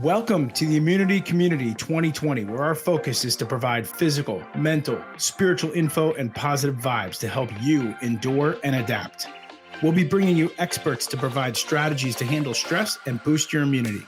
Welcome to the Immunity Community 2020, where our focus is to provide physical, mental, spiritual info and positive vibes to help you endure and adapt. We'll be bringing you experts to provide strategies to handle stress and boost your immunity.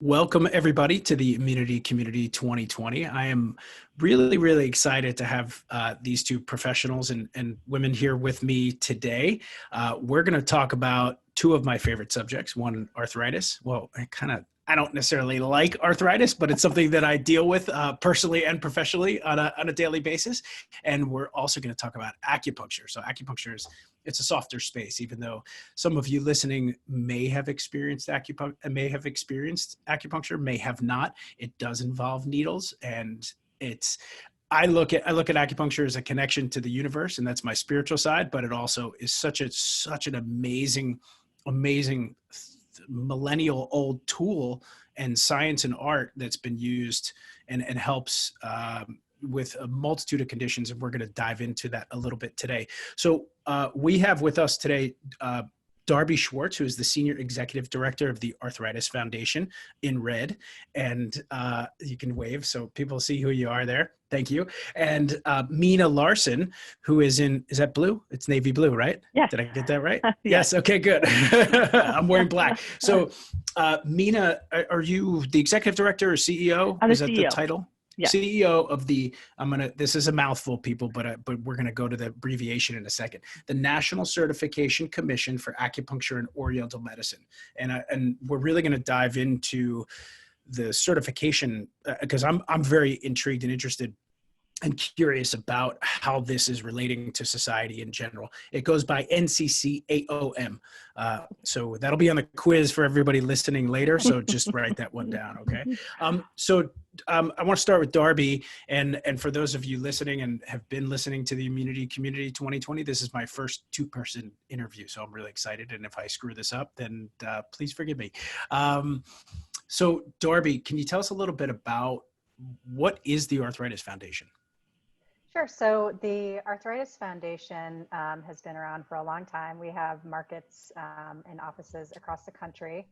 Welcome, everybody, to the Immunity Community 2020. I am really excited to have these two professionals and women here with me today. We're going to talk about two of my favorite subjects. One, arthritis. Well, I don't necessarily like arthritis, but it's something that I deal with personally and professionally on a daily basis. And we're also going to talk about acupuncture. So acupuncture it's a softer space, even though some of you listening may have experienced acupuncture, may have not. It does involve needles, and I look at acupuncture as a connection to the universe, and that's my spiritual side. But it also is such an amazing millennial old tool and science and art that's been used and helps with a multitude of conditions, and we're going to dive into that a little bit today. So we have with us today Darby Schwartz, who is the Senior Executive Director of the Arthritis Foundation in red. And you can wave so people see who you are there. Thank you. And Mina Larson, who is that blue? It's navy blue, right? Yes. Did I get that right? Yes. Okay, good. I'm wearing black. So Mina, are you the Executive Director or CEO? I'm Is the that CEO. the title? Yeah. CEO of the, this is a mouthful, people, but we're going to go to the abbreviation in a second. The National Certification Commission for Acupuncture and Oriental Medicine. And we're really going to dive into the certification because I'm very intrigued and interested and curious about how this is relating to society in general. It goes by NCCAOM. So that'll be on the quiz for everybody listening later. So just write that one down, okay? I want to start with Darby. And for those of you listening and have been listening to the Immunity Community 2020, this is my first two-person interview. So I'm really excited. And if I screw this up, then please forgive me. So Darby, can you tell us a little bit about what is the Arthritis Foundation? Sure. So the Arthritis Foundation has been around for a long time. We have markets and offices across the country.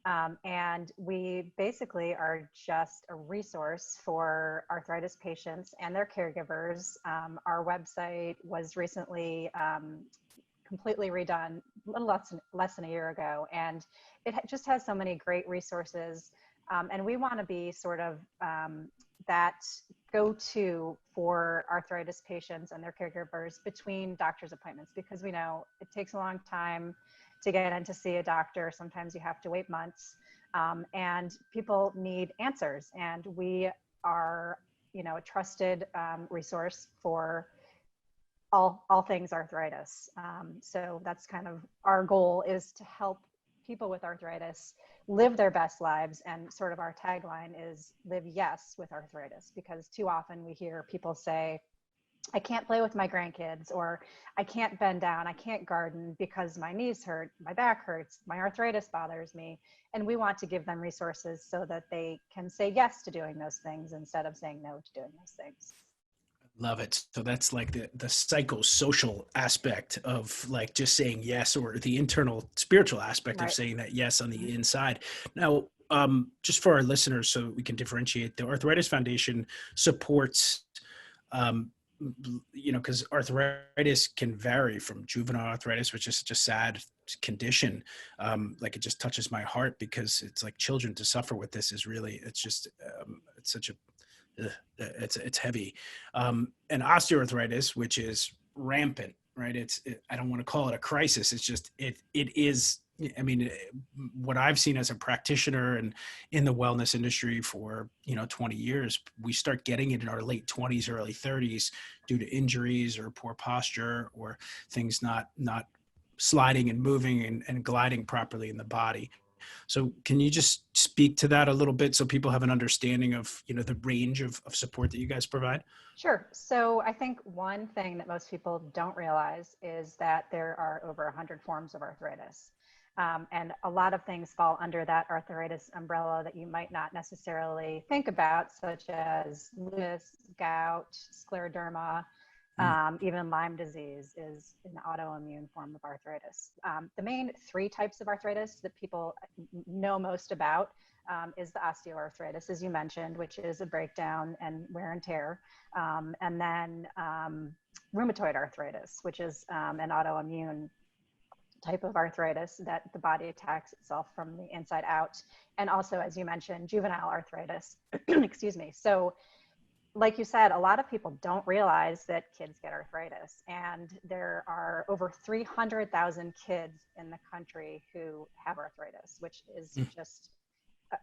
And we basically are just a resource for arthritis patients and their caregivers. Our website was recently completely redone a little less than a year ago. And it just has so many great resources. And we want to be sort of that go-to for arthritis patients and their caregivers between doctor's appointments, because we know it takes a long time to get in to see a doctor. Sometimes you have to wait months, and people need answers. And we are, a trusted resource for all things arthritis. So that's kind of our goal, is to help people with arthritis live their best lives. And sort of our tagline is live yes with arthritis, because too often we hear people say, I can't play with my grandkids, or I can't bend down, I can't garden because my knees hurt, my back hurts, my arthritis bothers me. And we want to give them resources so that they can say yes to doing those things instead of saying no to doing those things. Love it. So that's like the psychosocial aspect of like just saying yes, or the internal spiritual aspect of saying that yes on the inside. Now, just for our listeners, so we can differentiate, the Arthritis Foundation supports, because arthritis can vary from juvenile arthritis, which is such a sad condition. Like it just touches my heart, because it's like children to suffer with this is really, it's just, it's such a, it's heavy. And osteoarthritis, which is rampant, right? I don't want to call it a crisis. It's just, it is, I mean, what I've seen as a practitioner and in the wellness industry for, 20 years, we start getting it in our late 20s, early 30s due to injuries or poor posture or things not sliding and moving and gliding properly in the body. So can you just speak to that a little bit so people have an understanding of, the range of support that you guys provide? Sure. So I think one thing that most people don't realize is that there are over 100 forms of arthritis. And a lot of things fall under that arthritis umbrella that you might not necessarily think about, such as lupus, gout, scleroderma, even Lyme disease is an autoimmune form of arthritis. The main three types of arthritis that people know most about is the osteoarthritis, as you mentioned, which is a breakdown and wear and tear. And then rheumatoid arthritis, which is an autoimmune type of arthritis that the body attacks itself from the inside out. And also, as you mentioned, juvenile arthritis, excuse me. So like you said, a lot of people don't realize that kids get arthritis. And there are over 300,000 kids in the country who have arthritis, which is just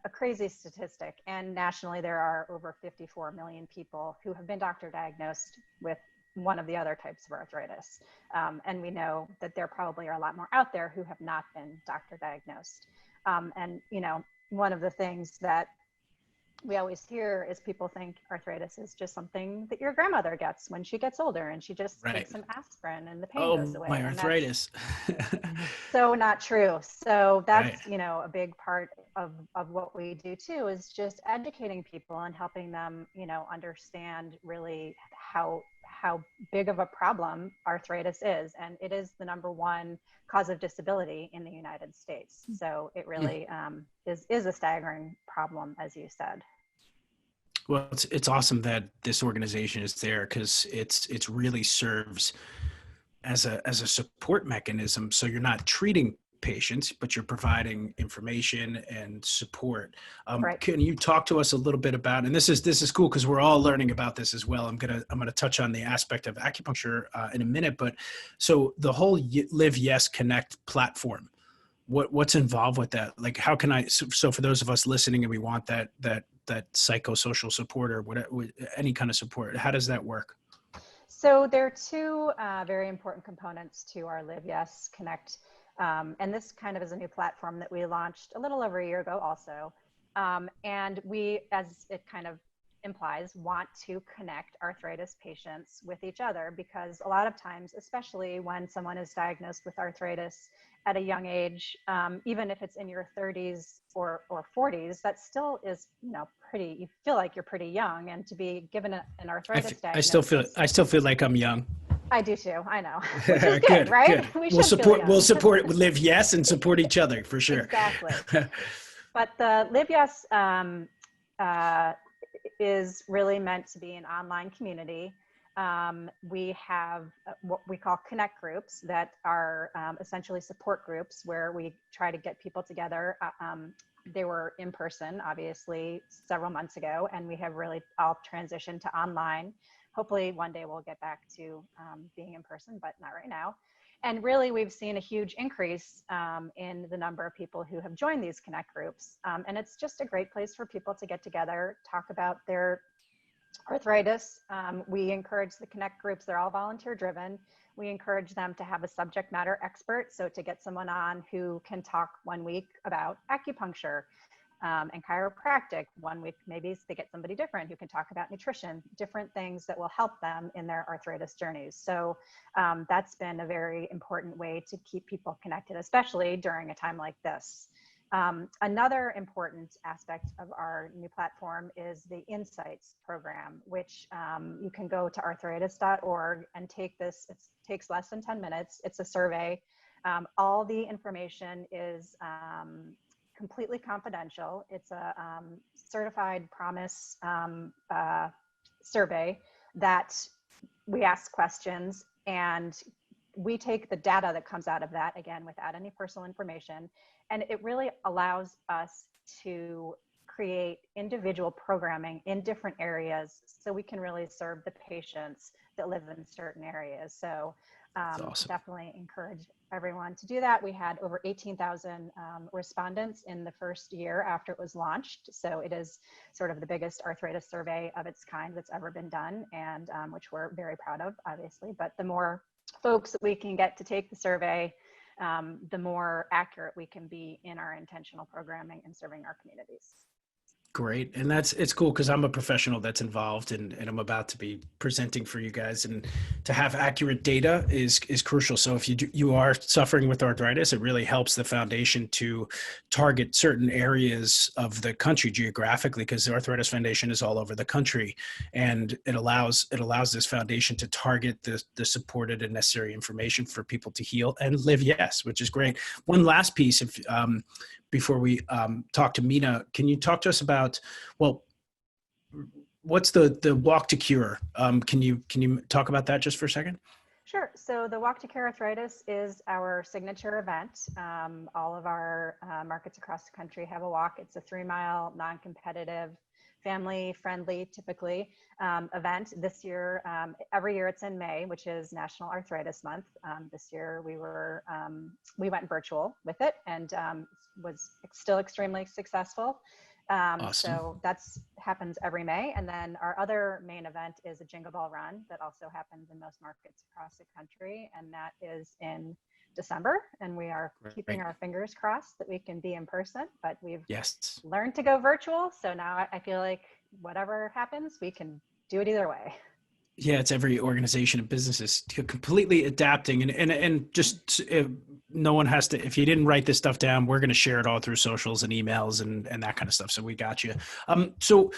a crazy statistic. And nationally, there are over 54 million people who have been doctor diagnosed with one of the other types of arthritis. And we know that there probably are a lot more out there who have not been doctor diagnosed. And, you know, one of the things that we always hear is people think arthritis is just something that your grandmother gets when she gets older and she just takes some aspirin and the pain goes away. My arthritis. So not true. So that's, you know, a big part of what we do too, is just educating people and helping them, you know, understand really how big of a problem arthritis is. And it is the #1 cause of disability in the United States. So it really is a staggering problem, as you said. Well, it's awesome that this organization is there, because it's really serves as a support mechanism. So you're not treating patients, but you're providing information and support. Right. Can you talk to us a little bit about, and this is cool because we're all learning about this as well. I'm gonna touch on the aspect of acupuncture in a minute, but so the whole Live Yes Connect platform, what's involved with that? Like, how can so for those of us listening and we want that psychosocial support or whatever, any kind of support, how does that work? So there are two very important components to our Live Yes Connect. And this kind of is a new platform that we launched a little over a year ago also. And we, as it kind of implies, want to connect arthritis patients with each other, because a lot of times, especially when someone is diagnosed with arthritis at a young age, even if it's in your 30s or 40s, that still is, you know, pretty, you feel like you're pretty young, and to be given an arthritis diagnosis. I still feel like I'm young. I do too. I know. Which is good, right? Good. We'll support Live Yes and support each other for sure. Exactly. But the Live Yes is really meant to be an online community. We have what we call connect groups that are essentially support groups where we try to get people together. They were in person, obviously, several months ago, and we have really all transitioned to online. Hopefully one day we'll get back to being in person, but not right now. And really, we've seen a huge increase in the number of people who have joined these connect groups. And it's just a great place for people to get together, talk about their arthritis. We encourage the connect groups, they're all volunteer driven. We encourage them to have a subject matter expert. So to get someone on who can talk 1 week about acupuncture and chiropractic, 1 week maybe they get somebody different who can talk about nutrition, different things that will help them in their arthritis journeys. So that's been a very important way to keep people connected, especially during a time like this. Another important aspect of our new platform is the Insights program, which you can go to arthritis.org and take this. It takes less than 10 minutes. It's a survey. All the information is completely confidential. It's a certified promise survey that we ask questions, and we take the data that comes out of that, again, without any personal information. And it really allows us to create individual programming in different areas so we can really serve the patients that live in certain areas. So awesome. Definitely encourage everyone to do that. We had over 18,000 respondents in the first year after it was launched. So it is sort of the biggest arthritis survey of its kind that's ever been done, and which we're very proud of, obviously. But the more folks that we can get to take the survey, the more accurate we can be in our intentional programming and serving our communities. Great. And it's cool because I'm a professional that's involved and I'm about to be presenting for you guys, and to have accurate data is crucial. So if you are suffering with arthritis, it really helps the foundation to target certain areas of the country geographically, because the Arthritis Foundation is all over the country, and it allows this foundation to target the supported and necessary information for people to heal and live. Yes, which is great. One last piece, if before we talk to Mina, can you talk to us about, well, what's the Walk to Cure? Can you talk about that just for a second? Sure. So the Walk to Cure Arthritis is our signature event. All of our markets across the country have a walk. It's a 3-mile, non-competitive, family-friendly, typically, event. This year, every year it's in May, which is National Arthritis Month. This year we went virtual with it, and was still extremely successful. Awesome. So that's happens every May. And then our other main event is a Jingle Ball Run that also happens in most markets across the country. And that is in December. And we are keeping our fingers crossed that we can be in person, but we've learned to go virtual. So now I feel like whatever happens, we can do it either way. Yeah, it's every organization and businesses completely adapting, and just no one has to. If you didn't write this stuff down, we're going to share it all through socials and emails and that kind of stuff. So we got you. So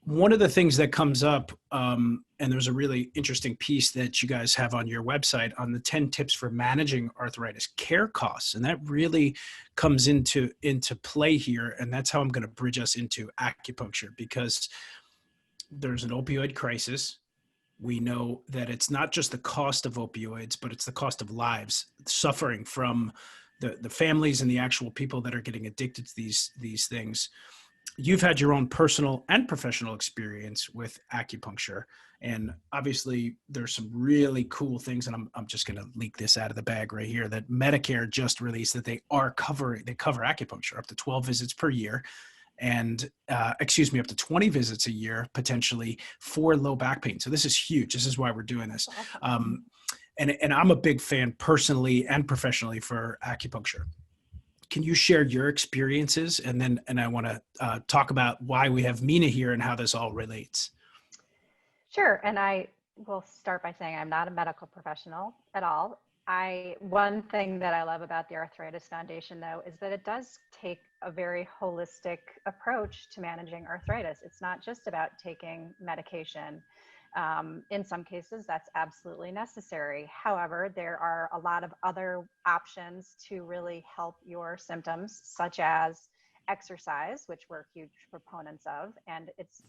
one of the things that comes up, and there's a really interesting piece that you guys have on your website on the 10 tips for managing arthritis care costs, and that really comes into play here, and that's how I'm going to bridge us into acupuncture, because there's an opioid crisis. We know that it's not just the cost of opioids, but it's the cost of lives suffering from the families and the actual people that are getting addicted to these things. You've had your own personal and professional experience with acupuncture, and obviously there's some really cool things, and I'm just going to leak this out of the bag right here, that Medicare just released that they cover acupuncture up to 12 visits per year. And up to 20 visits a year, potentially, for low back pain. So this is huge. This is why we're doing this. And I'm a big fan personally and professionally for acupuncture. Can you share your experiences? And I want to talk about why we have Mina here and how this all relates. Sure. And I will start by saying I'm not a medical professional at all. One thing that I love about the Arthritis Foundation, though, is that it does take a very holistic approach to managing arthritis. It's not just about taking medication. In some cases, that's absolutely necessary. However, there are a lot of other options to really help your symptoms, such as exercise, which we're huge proponents of. And it's,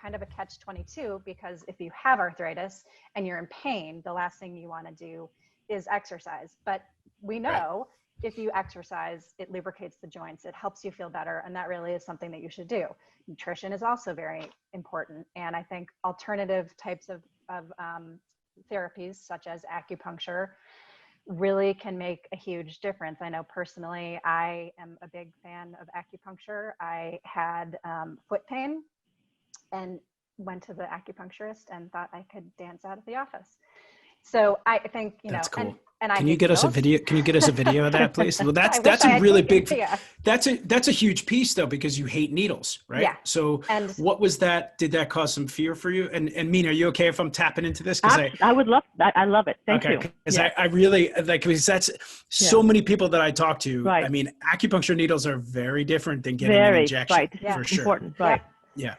kind of a catch-22, because if you have arthritis and you're in pain, the last thing you want to do is exercise. But we know if you exercise, it lubricates the joints, it helps you feel better. And that really is something that you should do. Nutrition is also very important. And I think alternative types of therapies, such as acupuncture, really can make a huge difference. I know personally, I am a big fan of acupuncture. I had foot pain and went to the acupuncturist and thought I could dance out of the office. So I think, that's cool. And can you get us a video? Can you get us a video of that, please? Well, that's a really big. That's a huge piece, though, because you hate needles, right? Yeah. So, what was that? Did that cause some fear for you? And Mina, are you okay if I'm tapping into this? Because I would love. I love it. Thank you. Because I really like, because that's so many people that I talk to. Right. I mean, acupuncture needles are very different than getting an injection. Right. For sure. Important. Right. Yeah.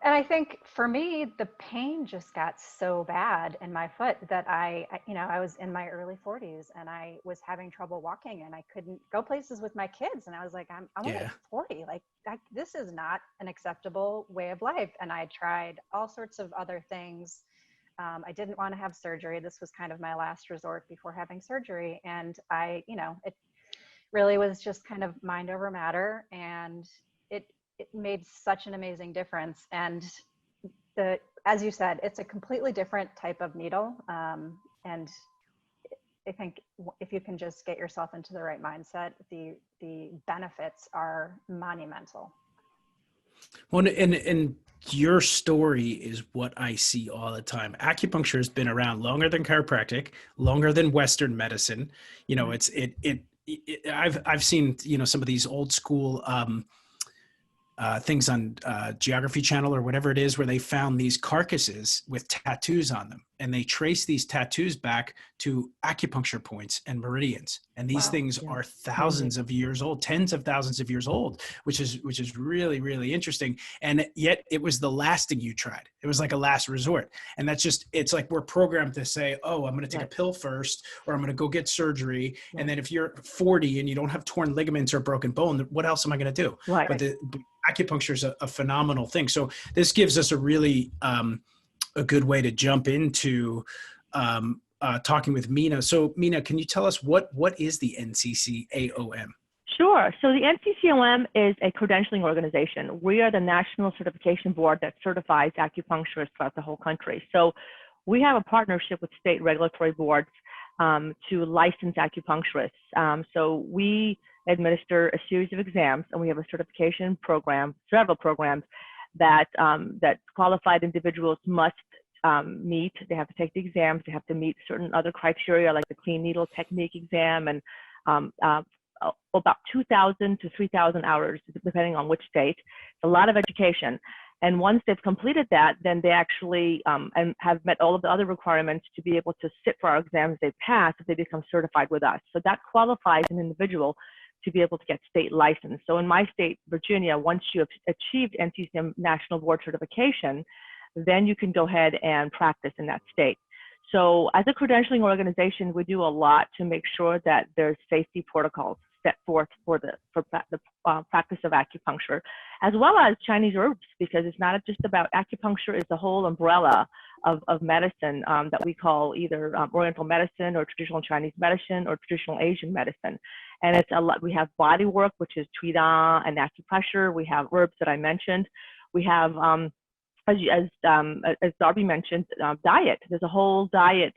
And I think for me, the pain just got so bad in my foot that I was in my early 40s and I was having trouble walking and I couldn't go places with my kids. And I was like, I'm only 40. Like, this is not an acceptable way of life. And I tried all sorts of other things. I didn't want to have surgery. This was kind of my last resort before having surgery. And it really was just kind of mind over matter. And it made such an amazing difference. And as you said, it's a completely different type of needle. And I think if you can just get yourself into the right mindset, the benefits are monumental. Well, and your story is what I see all the time. Acupuncture has been around longer than chiropractic, longer than Western medicine. I've seen, some of these old school, things on Geography Channel or whatever it is, where they found these carcasses with tattoos on them, and they trace these tattoos back to acupuncture points and meridians. And these things are thousands of years old, tens of thousands of years old, which is really, really interesting. And yet it was the last thing you tried. It was like a last resort. And that's just, it's like we're programmed to say, oh, I'm going to take a pill first, or I'm going to go get surgery. And then if you're 40 and you don't have torn ligaments or broken bone, what else am I going to do? Right. But acupuncture is a phenomenal thing. So this gives us a really a good way to jump into talking with Mina. So Mina, can you tell us what is the NCCAOM? Sure. So the NCCAOM is a credentialing organization. We are the national certification board that certifies acupuncturists throughout the whole country. So we have a partnership with state regulatory boards to license acupuncturists. So we administer a series of exams, and we have a certification program, several programs that qualified individuals must meet. They have to take the exams. They have to meet certain other criteria, like the clean needle technique exam, and about 2,000 to 3,000 hours, depending on which state. It's a lot of education. And once they've completed that, then they actually and have met all of the other requirements to be able to sit for our exams they pass if they become certified with us. So that qualifies an individual to be able to get state license. So in my state, Virginia, once you have achieved NCCM National Board certification, then you can go ahead and practice in that state. So as a credentialing organization, we do a lot to make sure that there's safety protocols set forth for the practice of acupuncture, as well as Chinese herbs, because it's not just about acupuncture, it's a whole umbrella of medicine that we call either Oriental medicine or traditional Chinese medicine or traditional Asian medicine. And it's a lot. We have body work, which is Tuida and acupressure. We have herbs that I mentioned. We have, as Darby mentioned, diet. There's a whole diet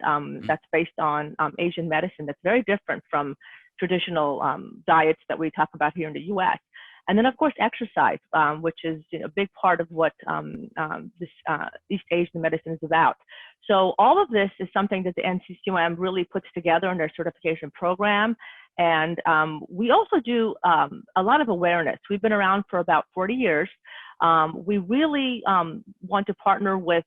that's based on Asian medicine that's very different from traditional diets that we talk about here in the U.S. And then, of course, exercise, which is a big part of what this East Asian medicine is about. So all of this is something that the NCCAOM really puts together in their certification program. And we also do a lot of awareness. We've been around for about 40 years. We really want to partner with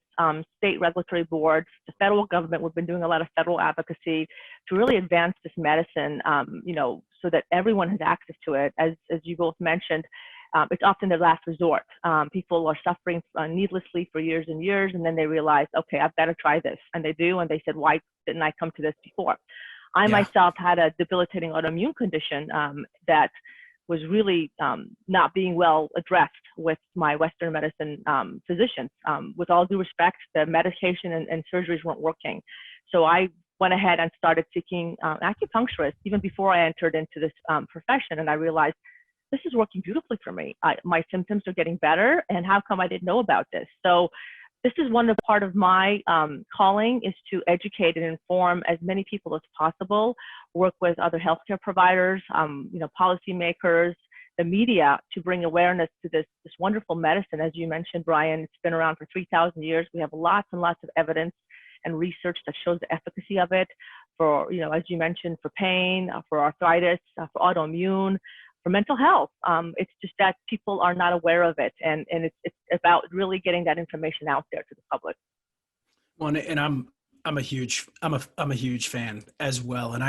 state regulatory boards, the federal government. We've been doing a lot of federal advocacy to really advance this medicine, so that everyone has access to it. As you both mentioned, it's often their last resort. People are suffering needlessly for years and years, and then they realize, okay, I've got to try this. And they do, and they said, why didn't I come to this before? I myself had a debilitating autoimmune condition that was really not being well addressed with my Western medicine physicians. With all due respect, the medication and surgeries weren't working. So I went ahead and started seeking acupuncturists even before I entered into this profession. And I realized this is working beautifully for me. My symptoms are getting better, and how come I didn't know about this? So this is part of my calling, is to educate and inform as many people as possible, work with other healthcare providers, policymakers, the media, to bring awareness to this wonderful medicine. As you mentioned, Brian, it's been around for 3,000 years. We have lots and lots of evidence and research that shows the efficacy of it for, as you mentioned, for pain, for arthritis, for autoimmune, for mental health. It's just that people are not aware of it, and it's about really getting that information out there to the public. Well, and I'm a huge fan as well, and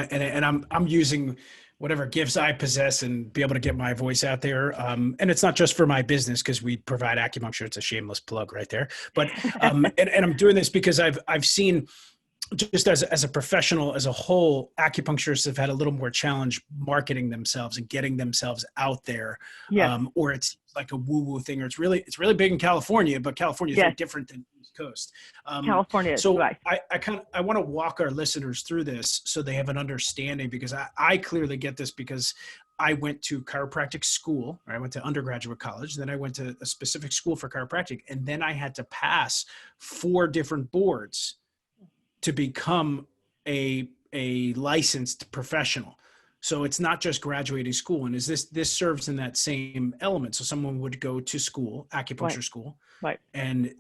I'm using whatever gifts I possess and be able to get my voice out there. And it's not just for my business, because we provide acupuncture. It's a shameless plug right there. But and I'm doing this because I've seen, just as a professional as a whole, acupuncturists have had a little more challenge marketing themselves and getting themselves out there. Yes. Or it's like a woo-woo thing, or it's really big in California, but California is very different than the East Coast. California. So right. I want to walk our listeners through this so they have an understanding, because I clearly get this because I went to chiropractic school. I went to undergraduate college. Then I went to a specific school for chiropractic. And then I had to pass 4 different boards to become a licensed professional. So it's not just graduating school. And this serves in that same element. So someone would go to school, acupuncture school, right? And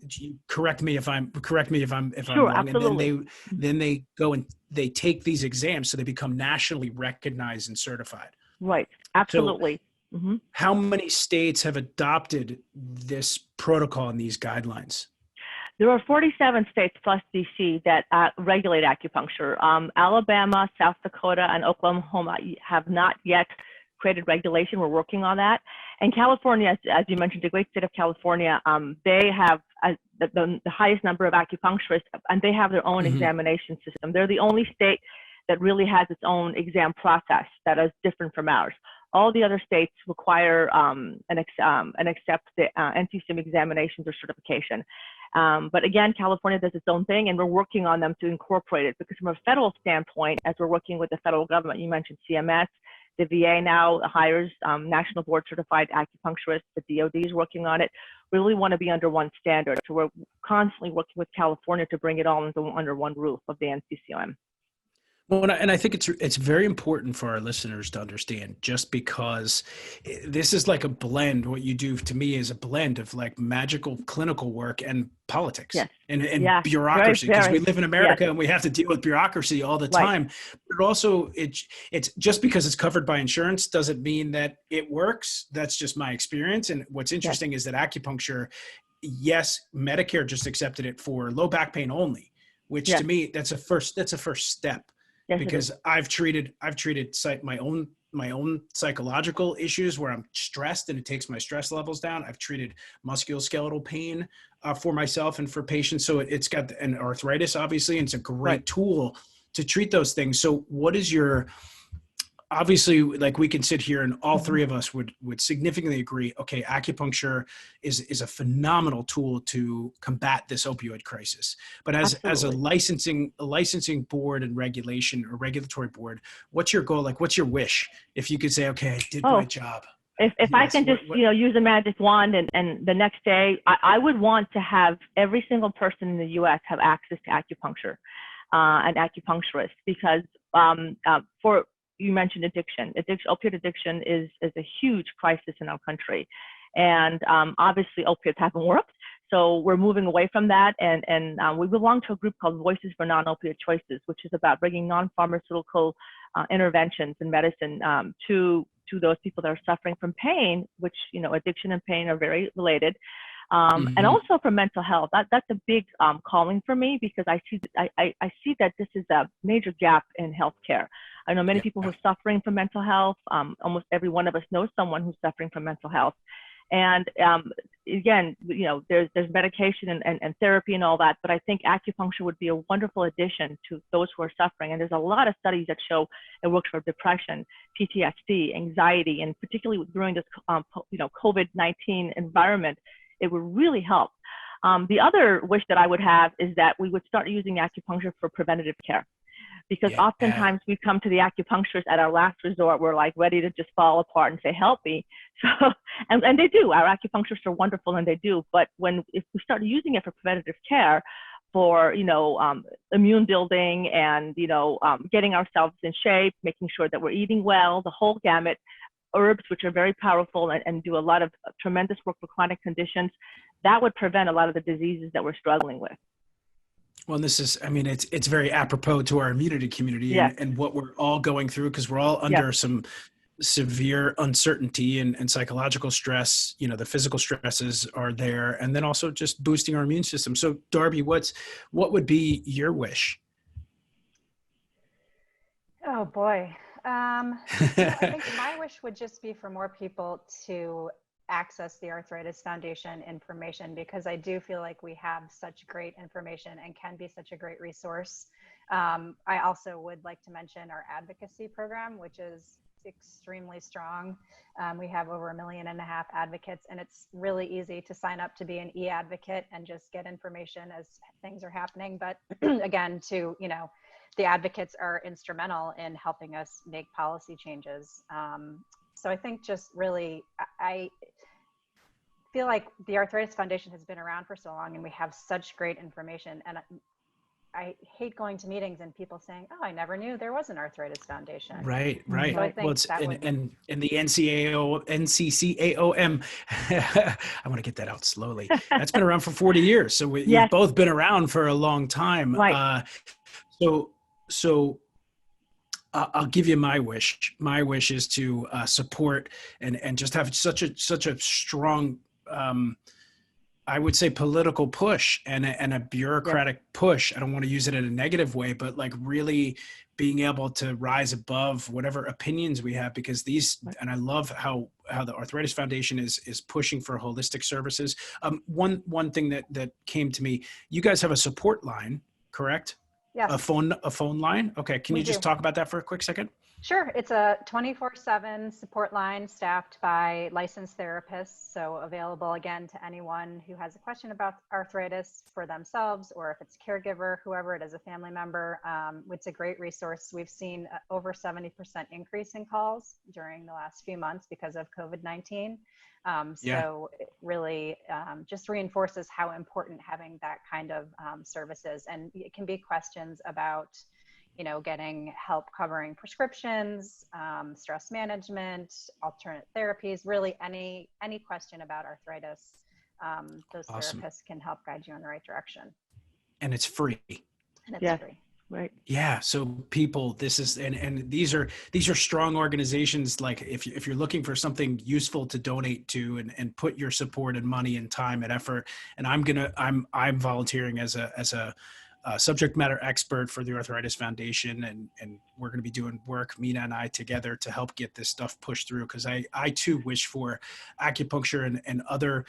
correct me if I'm sure, wrong. Absolutely. And then they go and they take these exams, so they become nationally recognized and certified. Right. Absolutely. Mhm. How many states have adopted this protocol and these guidelines? There are 47 states plus DC that regulate acupuncture. Alabama, South Dakota, and Oklahoma have not yet created regulation. We're working on that. And California, as you mentioned, the great state of California, they have the highest number of acupuncturists, and they have their own examination system. They're the only state that really has its own exam process that is different from ours. All the other states require and accept the NCCAOM examinations or certification. But again, California does its own thing, and we're working on them to incorporate it, because from a federal standpoint, as we're working with the federal government, you mentioned CMS, the VA now hires national board certified acupuncturists, the DOD is working on it. We really want to be under one standard. So we're constantly working with California to bring it all under one roof of the NCCAOM. Well, and I think it's very important for our listeners to understand, just because this is like a blend. What you do to me is a blend of like magical clinical work and politics and bureaucracy, because we live in America and we have to deal with bureaucracy all the time. But also it's just because it's covered by insurance doesn't mean that it works. That's just my experience. And what's interesting is that acupuncture, yes, Medicare just accepted it for low back pain only, which to me, that's a first step. Yes, because I've treated my own psychological issues where I'm stressed and it takes my stress levels down. I've treated musculoskeletal pain for myself and for patients. So it's got an arthritis, obviously, and it's a great tool to treat those things. So what is your, obviously, like we can sit here and all three of us would significantly agree, okay, acupuncture is a phenomenal tool to combat this opioid crisis. But as a licensing board and regulation or regulatory board, what's your goal? Like, what's your wish? If you could say, okay, I did my job. If I can just, use a magic wand and the next day, I would want to have every single person in the U.S. have access to acupuncture and acupuncturists, because you mentioned addiction. Opiate addiction is a huge crisis in our country. And obviously opiates haven't worked. So we're moving away from that. And we belong to a group called Voices for Non-Opiate Choices, which is about bringing non-pharmaceutical interventions in medicine to those people that are suffering from pain, which, addiction and pain are very related. And also for mental health. That's a big calling for me, because I see that this is a major gap in healthcare. I know many people who are suffering from mental health. Almost every one of us knows someone who's suffering from mental health. And again, there's medication and therapy and all that, but I think acupuncture would be a wonderful addition to those who are suffering. And there's a lot of studies that show it works for depression, PTSD, anxiety, and particularly during this COVID-19 environment, it would really help. The other wish that I would have is that we would start using acupuncture for preventative care, because oftentimes we come to the acupuncturist at our last resort. We're like ready to just fall apart and say, help me. So, and they do. Our acupuncturists are wonderful, and they do. But if we start using it for preventative care, for immune building and getting ourselves in shape, making sure that we're eating well, the whole gamut, herbs, which are very powerful and do a lot of tremendous work for chronic conditions, that would prevent a lot of the diseases that we're struggling with. Well, this is, it's very apropos to our immunity community and what we're all going through, because we're all under some severe uncertainty and psychological stress. The physical stresses are there, and then also just boosting our immune system. So Darby, what would be your wish? Oh boy. I think my wish would just be for more people to access the Arthritis Foundation information, because I do feel like we have such great information and can be such a great resource. I also would like to mention our advocacy program, which is extremely strong. We have over 1.5 million advocates, and it's really easy to sign up to be an e-advocate and just get information as things are happening. But again, the advocates are instrumental in helping us make policy changes. So I think just really, I feel like the Arthritis Foundation has been around for so long, and we have such great information. And I hate going to meetings and people saying, "Oh, I never knew there was an Arthritis Foundation." Right. So I think it's and the NCCAOM. I want to get that out slowly. That's been around for 40 years. So we've both been around for a long time. Right. So I'll give you my wish. My wish is to support and just have such a strong, I would say, political push and a bureaucratic push. I don't want to use it in a negative way, but like really being able to rise above whatever opinions we have, because and I love how the Arthritis Foundation is pushing for holistic services. One thing that came to me, you guys have a support line, correct? Yes. A phone line? Okay. Can you just talk about that for a quick second? Sure. It's a 24/7 support line staffed by licensed therapists. So available again to anyone who has a question about arthritis for themselves, or if it's a caregiver, whoever it is, a family member. It's a great resource. We've seen over 70% increase in calls during the last few months because of COVID-19. So it really just reinforces how important having that kind of service is. And it can be questions about, getting help covering prescriptions, stress management, alternate therapies, really any question about arthritis. Those therapists can help guide you in the right direction. And it's free. And it's free. Right. Yeah. So people, this is, and these are strong organizations. Like if you're looking for something useful to donate to and put your support and money and time and effort, and I'm volunteering as a subject matter expert for the Arthritis Foundation. And we're going to be doing work, Mina and I together, to help get this stuff pushed through. Cause I too wish for acupuncture and other,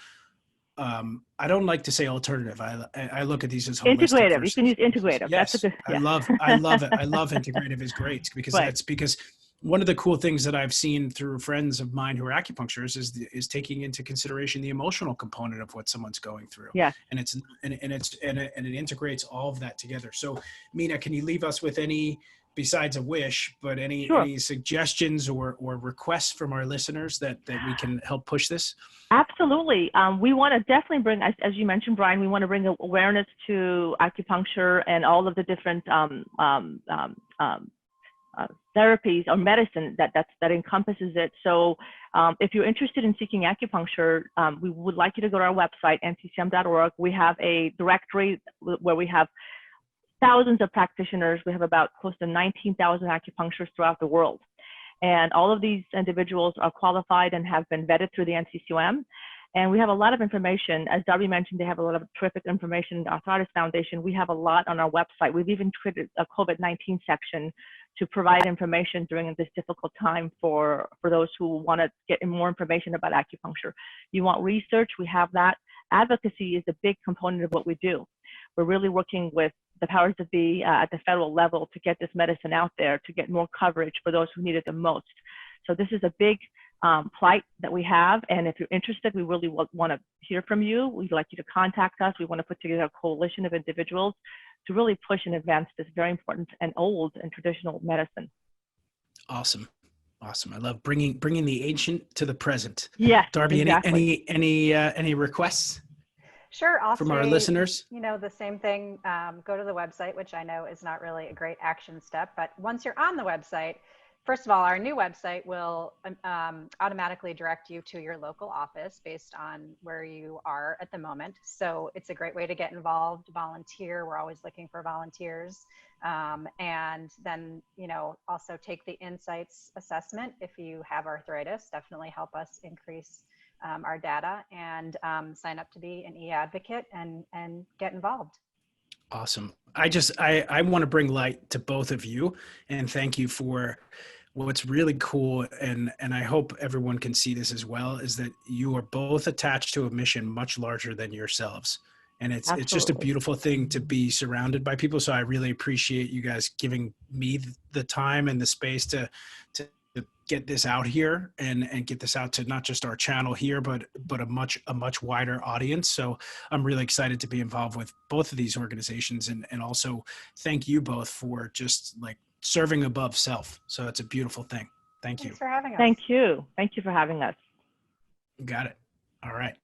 I don't like to say alternative. I look at these as holistic. Integrative. Versus, you can use integrative. yes, That's a good, I love it. I love integrative is great because that's because one of the cool things that I've seen through friends of mine who are acupuncturists is taking into consideration the emotional component of what someone's going through. Yeah. And it integrates all of that together. So Mina, can you leave us with any, besides a wish, but any suggestions or requests from our listeners that we can help push this? Absolutely. We want to definitely bring, as you mentioned, Brian, we want to bring awareness to acupuncture and all of the different therapies or medicine that encompasses it. So if you're interested in seeking acupuncture, we would like you to go to our website, nccam.org. We have a directory where we have thousands of practitioners. We have about close to 19,000 acupuncturists throughout the world. And all of these individuals are qualified and have been vetted through the NCCAOM. And we have a lot of information. As Darby mentioned, they have a lot of terrific information in the Arthritis Foundation. We have a lot on our website. We've even created a COVID-19 section to provide information during this difficult time for those who want to get more information about acupuncture. You want research, we have that. Advocacy is a big component of what we do. We're really working with the powers that be at the federal level to get this medicine out there, to get more coverage for those who need it the most. So this is a big plight that we have. And if you're interested, we really want to hear from you. We'd like you to contact us. We want to put together a coalition of individuals to really push and advance this very important and old and traditional medicine. Awesome. I love bringing the ancient to the present. Yes, Darby, exactly. any requests? Sure. I'll from say, our listeners? The same thing. Go to the website, which I know is not really a great action step, but once you're on the website, first of all, our new website will automatically direct you to your local office based on where you are at the moment. So it's a great way to get involved, volunteer. We're always looking for volunteers. And then, also take the insights assessment. If you have arthritis, definitely help us increase our data, and sign up to be an e-advocate and get involved. Awesome. I want to bring light to both of you and thank you for what's really cool. And I hope everyone can see this as well, is that you are both attached to a mission much larger than yourselves. And it's just a beautiful thing to be surrounded by people. So I really appreciate you guys giving me the time and the space to get this out here and get this out to not just our channel here, but a much wider audience. So I'm really excited to be involved with both of these organizations, and also thank you both for just like serving above self. So it's a beautiful thing. Thank you. Thanks for having us. Thank you. Thank you for having us. Got it. All right.